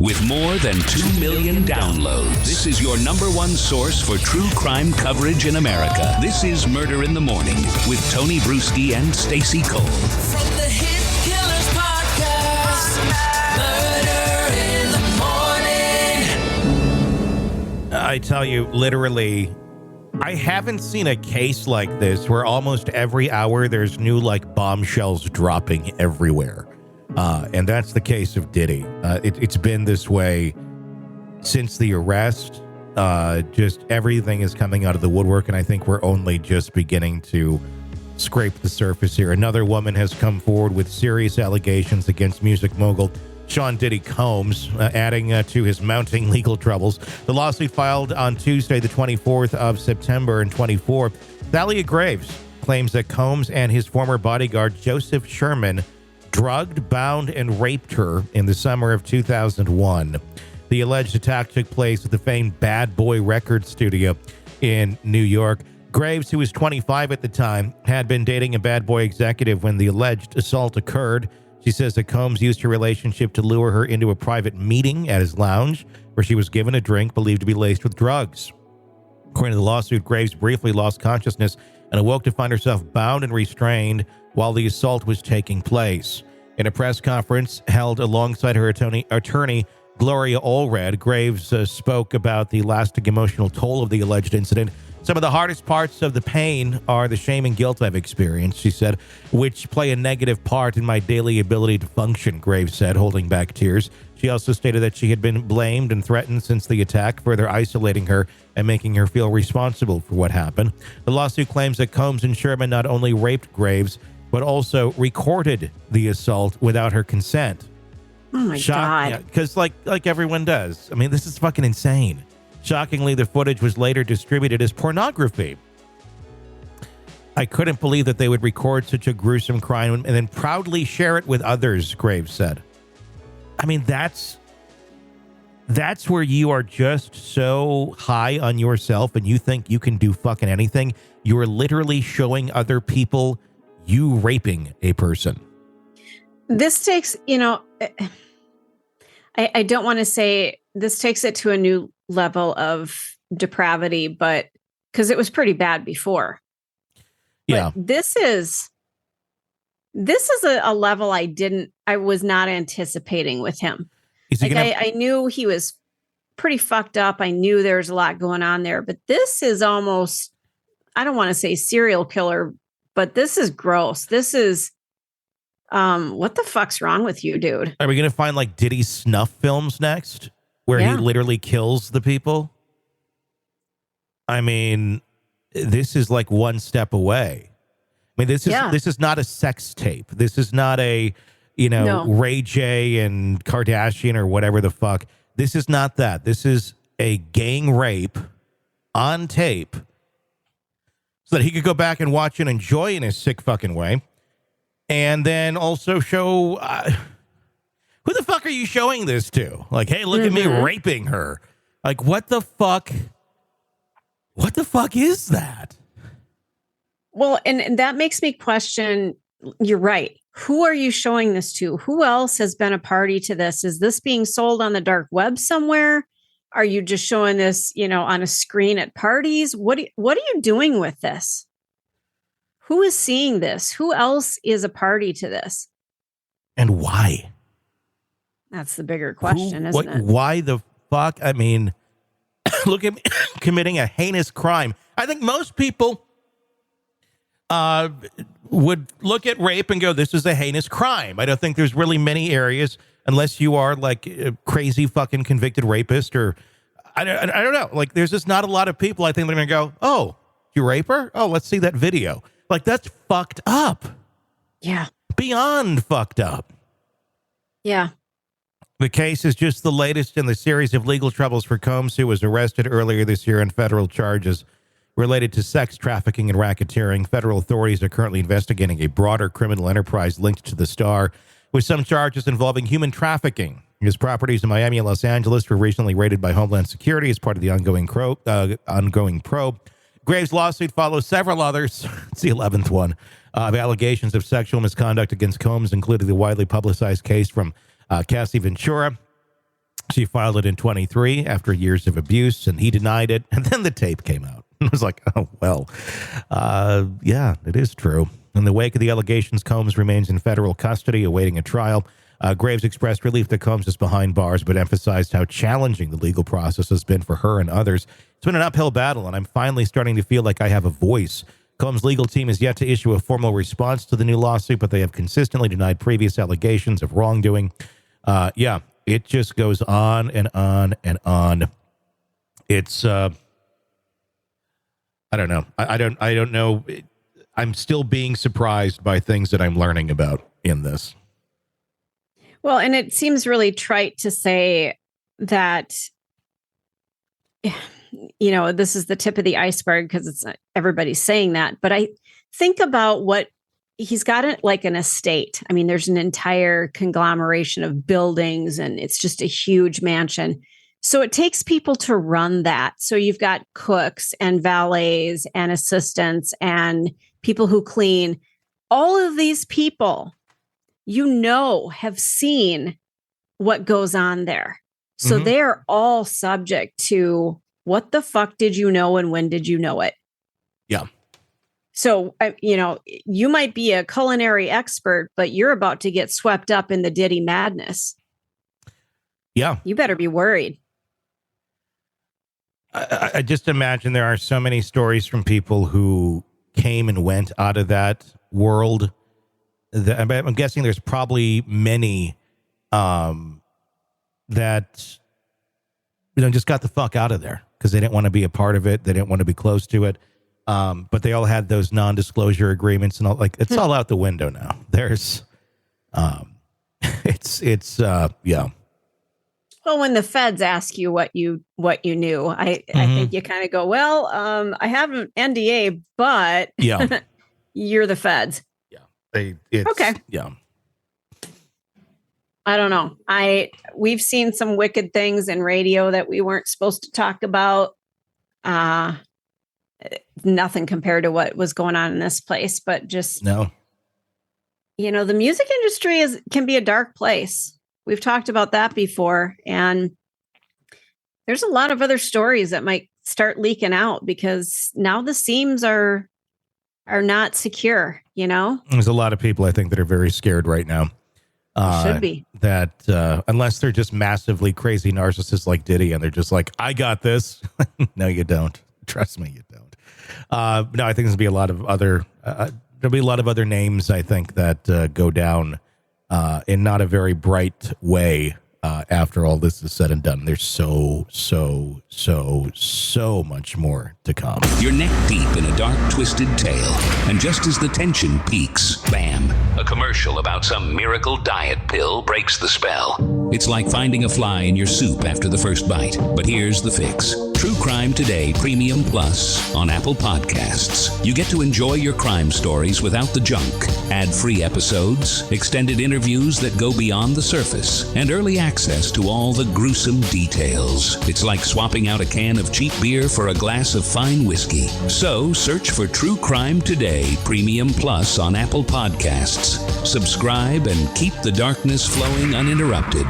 With more than 2 million downloads, this is your number one source for true crime coverage in America. This is Murder in the Morning with Tony Bruschi and Stacey Cole. From the Hit Killers Podcast, Murder in the Morning. I tell you, literally, I haven't seen a case like this where almost every hour there's new, bombshells dropping everywhere. And that's the case of Diddy. It's been this way since the arrest. Just everything is coming out of the woodwork, and I think we're only just beginning to scrape the surface here. Another woman has come forward with serious allegations against music mogul Sean Diddy Combs, adding to his mounting legal troubles. The lawsuit filed on Tuesday, the 24th of September in 24. Thalia Graves claims that Combs and his former bodyguard, Joseph Sherman, drugged, bound, and raped her in the summer of 2001. The alleged attack took place at the famed Bad Boy Record Studio in New York. Graves, who was 25 at the time, had been dating a Bad Boy executive when the alleged assault occurred. She says that Combs used her relationship to lure her into a private meeting at his lounge, where she was given a drink believed to be laced with drugs. According to the lawsuit, Graves briefly lost consciousness and awoke to find herself bound and restrained while the assault was taking place. In a press conference held alongside her attorney Gloria Allred, Graves spoke about the lasting emotional toll of the alleged incident. Some of the hardest parts of the pain are the shame and guilt I've experienced, she said, which play a negative part in my daily ability to function, Graves said, holding back tears. She also stated that she had been blamed and threatened since the attack, further isolating her and making her feel responsible for what happened. The lawsuit claims that Combs and Sherman not only raped Graves, but also recorded the assault without her consent. Oh, my God. Because like everyone does. I mean, this is fucking insane. Shockingly, the footage was later distributed as pornography. I couldn't believe that they would record such a gruesome crime and then proudly share it with others, Graves said. I mean, that's where you are just so high on yourself and you think you can do fucking anything. You are literally showing other people you raping a person. This takes, I don't want to say this takes it to a new level of depravity, but because it was pretty bad before. Yeah. But this is a level I was not anticipating with him. I knew he was pretty fucked up. I knew there was a lot going on there, but this is almost, I don't want to say serial killer, but this is gross. This is, what the fuck's wrong with you, dude? Are we going to find Diddy snuff films next where he literally kills the people? I mean, this is one step away. I mean, this is not a sex tape. This is not a, Ray J and Kardashian or whatever the fuck. This is not that. This is a gang rape on tape so that he could go back and watch and enjoy in his sick fucking way. And then also show, who the fuck are you showing this to? Hey, look at me raping her. What the fuck? What the fuck is that? Well, and that makes me question, you're right. Who are you showing this to? Who else has been a party to this? Is this being sold on the dark web somewhere? Are you just showing this, on a screen at parties? What are you doing with this? Who is seeing this? Who else is a party to this? And why? That's the bigger question, isn't it? Why the fuck? I mean, look at me committing a heinous crime. I think most people would look at rape and go, this is a heinous crime. I don't think there's really many areas, unless you are a crazy fucking convicted rapist or I don't know. There's just not a lot of people I think they're going to go, oh, you rape her? Oh, let's see that video. That's fucked up. Yeah. Beyond fucked up. Yeah. The case is just the latest in the series of legal troubles for Combs, who was arrested earlier this year on federal charges related to sex trafficking and racketeering. Federal authorities are currently investigating a broader criminal enterprise linked to the star, with some charges involving human trafficking. His properties in Miami and Los Angeles were recently raided by Homeland Security as part of the ongoing probe. Graves' lawsuit follows several others. It's the 11th one of allegations of sexual misconduct against Combs, including the widely publicized case from Cassie Ventura. She filed it in 23 after years of abuse, and he denied it. And then the tape came out. I was like, oh, well, yeah, it is true. In the wake of the allegations, Combs remains in federal custody awaiting a trial. Graves expressed relief that Combs is behind bars, but emphasized how challenging the legal process has been for her and others. It's been an uphill battle, and I'm finally starting to feel like I have a voice. Combs' legal team has yet to issue a formal response to the new lawsuit, but they have consistently denied previous allegations of wrongdoing. Yeah, it just goes on and on and on. It's, I don't know. I don't know. I'm still being surprised by things that I'm learning about in this. Well, and it seems really trite to say that, you know, this is the tip of the iceberg because it's everybody's saying that. But I think about what he's got, like an estate. I mean, there's an entire conglomeration of buildings and it's just a huge mansion. So it takes people to run that. So you've got cooks and valets and assistants and people who clean. All of these people, you know, have seen what goes on there. So they're all subject to what the fuck did you know and when did you know it? Yeah. So, you know, you might be a culinary expert, but you're about to get swept up in the Diddy madness. Yeah. You better be worried. I just imagine there are so many stories from people who came and went out of that world. I'm guessing there's probably many that, you know, just got the fuck out of there because they didn't want to be a part of it. They didn't want to be close to it. But they all had those non-disclosure agreements and all, like, it's all out the window now. There's, yeah. Well, when the feds ask you what you knew, I think you kind of go, well, I have an NDA, but yeah, you're the feds. Yeah, okay. Yeah, I don't know. We've seen some wicked things in radio that we weren't supposed to talk about. Nothing compared to what was going on in this place, but just no. You know, the music industry can be a dark place. We've talked about that before, and there's a lot of other stories that might start leaking out because now the seams are not secure, you know? There's a lot of people, I think, that are very scared right now. Should be. That unless they're just massively crazy narcissists like Diddy and they're just like, I got this. No, you don't. Trust me, you don't. No, I think there'll be a lot of other names, I think, that go down in not a very bright way after all this is said and done. There's so much more to come. You're neck deep in a dark, twisted tale, and just as the tension peaks, bam, a commercial about some miracle diet pill breaks the spell. It's like finding a fly in your soup after the first bite. But here's the fix. True Crime Today Premium Plus on Apple Podcasts. You get to enjoy your crime stories without the junk. Ad-free episodes, extended interviews that go beyond the surface, and early access to all the gruesome details. It's like swapping out a can of cheap beer for a glass of fine whiskey. So search for True Crime Today Premium Plus on Apple Podcasts. Subscribe and keep the darkness flowing uninterrupted.